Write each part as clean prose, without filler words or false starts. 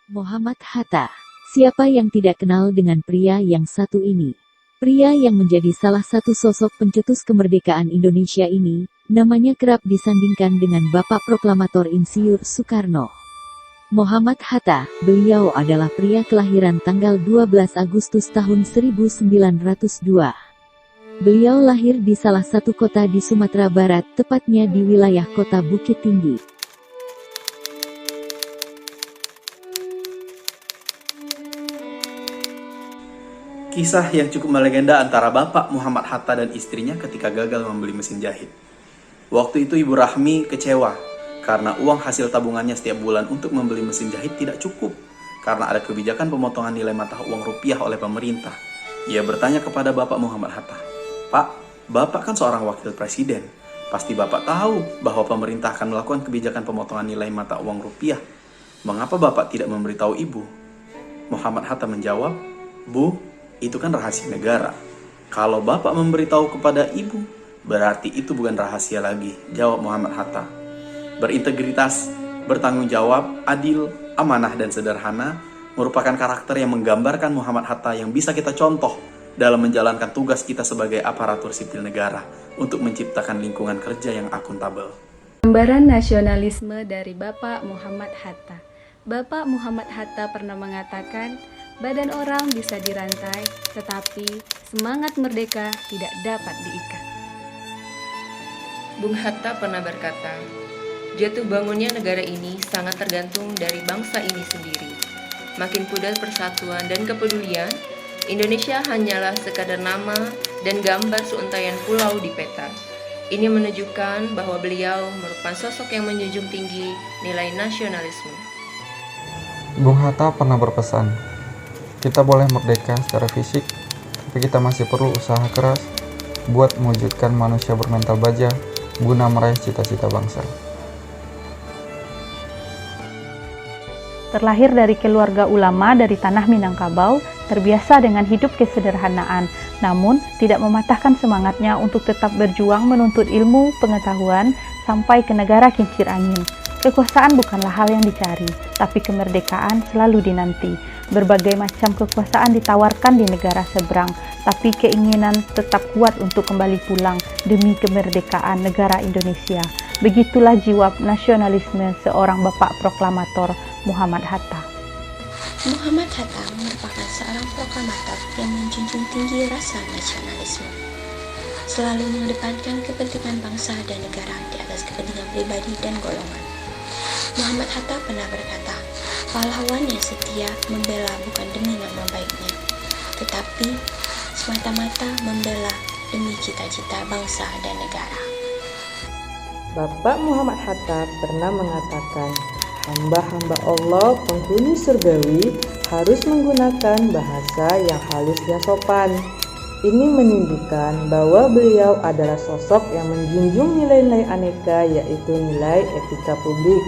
Muhammad Hatta. Siapa yang tidak kenal dengan pria yang satu ini? Pria yang menjadi salah satu sosok pencetus kemerdekaan Indonesia ini, namanya kerap disandingkan dengan Bapak Proklamator Insinyur Soekarno. Muhammad Hatta, beliau adalah pria kelahiran tanggal 12 Agustus tahun 1902. Beliau lahir di salah satu kota di Sumatera Barat, tepatnya di wilayah kota Bukit Tinggi. Kisah yang cukup melegenda antara Bapak Muhammad Hatta dan istrinya ketika gagal membeli mesin jahit. Waktu itu Ibu Rahmi kecewa karena uang hasil tabungannya setiap bulan untuk membeli mesin jahit tidak cukup karena ada kebijakan pemotongan nilai mata uang rupiah oleh pemerintah. Ia bertanya kepada Bapak Muhammad Hatta, "Pak, Bapak kan seorang wakil presiden. Pasti Bapak tahu bahwa pemerintah akan melakukan kebijakan pemotongan nilai mata uang rupiah. Mengapa Bapak tidak memberitahu Ibu?" Muhammad Hatta menjawab, "Bu, itu kan rahasia negara. Kalau Bapak memberitahu kepada Ibu, berarti itu bukan rahasia lagi," jawab Muhammad Hatta. Berintegritas, bertanggung jawab, adil, amanah, dan sederhana merupakan karakter yang menggambarkan Muhammad Hatta yang bisa kita contoh dalam menjalankan tugas kita sebagai aparatur sipil negara untuk menciptakan lingkungan kerja yang akuntabel. Gambaran nasionalisme dari Bapak Muhammad Hatta. Bapak Muhammad Hatta pernah mengatakan, "Badan orang bisa dirantai, tetapi semangat merdeka tidak dapat diikat." Bung Hatta pernah berkata, "Jatuh bangunnya negara ini sangat tergantung dari bangsa ini sendiri. Makin pudar persatuan dan kepedulian, Indonesia hanyalah sekadar nama dan gambar seuntaian pulau di peta." Ini menunjukkan bahwa beliau merupakan sosok yang menjunjung tinggi nilai nasionalisme. Bung Hatta pernah berpesan, "Kita boleh merdeka secara fisik, tapi kita masih perlu usaha keras buat mewujudkan manusia bermental baja guna meraih cita-cita bangsa." Terlahir dari keluarga ulama dari tanah Minangkabau, terbiasa dengan hidup kesederhanaan, namun tidak mematahkan semangatnya untuk tetap berjuang menuntut ilmu, pengetahuan, sampai ke negara kincir angin. Kekuasaan bukanlah hal yang dicari, tapi kemerdekaan selalu dinanti. Berbagai macam kekuasaan ditawarkan di negara seberang, tapi keinginan tetap kuat untuk kembali pulang demi kemerdekaan negara Indonesia. Begitulah jiwa nasionalisme seorang Bapak Proklamator Muhammad Hatta. Muhammad Hatta merupakan seorang proklamator yang menjunjung tinggi rasa nasionalisme, selalu mengedepankan kepentingan bangsa dan negara di atas kepentingan pribadi dan golongan. Muhammad Hatta pernah berkata, "Pahlawan yang setia membela bukan demi nama baiknya, tetapi semata-mata membela demi cita-cita bangsa dan negara." Bapak Muhammad Hatta pernah mengatakan, "Hamba-hamba Allah penghuni surgawi harus menggunakan bahasa yang halus dan sopan." Ini menunjukkan bahwa beliau adalah sosok yang menjunjung nilai-nilai aneka, yaitu nilai etika publik.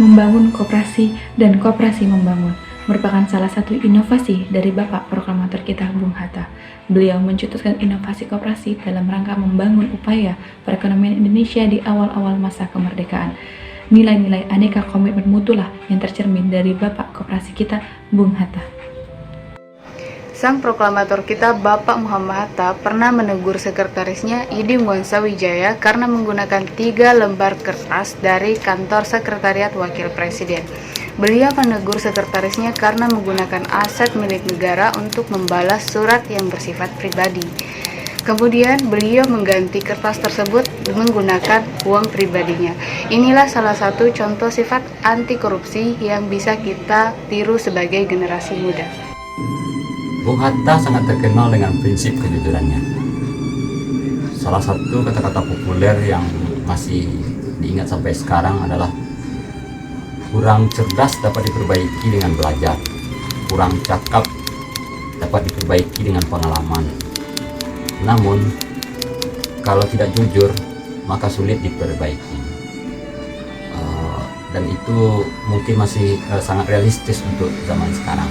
Membangun koperasi dan koperasi membangun merupakan salah satu inovasi dari Bapak Proklamator kita, Bung Hatta. Beliau mencetuskan inovasi koperasi dalam rangka membangun upaya perekonomian Indonesia di awal-awal masa kemerdekaan. Nilai-nilai aneka komitmen mutulah yang tercermin dari Bapak Koperasi kita, Bung Hatta. Sang proklamator kita, Bapak Muhammad Hatta, pernah menegur sekretarisnya Idi Muansa Wijaya karena menggunakan 3 lembar kertas dari kantor Sekretariat Wakil Presiden. Beliau menegur sekretarisnya karena menggunakan aset milik negara untuk membalas surat yang bersifat pribadi. Kemudian beliau mengganti kertas tersebut menggunakan uang pribadinya. Inilah salah satu contoh sifat anti korupsi yang bisa kita tiru sebagai generasi muda. Bung Hatta sangat terkenal dengan prinsip kejujurannya. Salah satu kata-kata populer yang masih diingat sampai sekarang adalah, "Kurang cerdas dapat diperbaiki dengan belajar, kurang cakap dapat diperbaiki dengan pengalaman. Namun, kalau tidak jujur, maka sulit diperbaiki." Dan itu mungkin masih sangat realistis untuk zaman sekarang.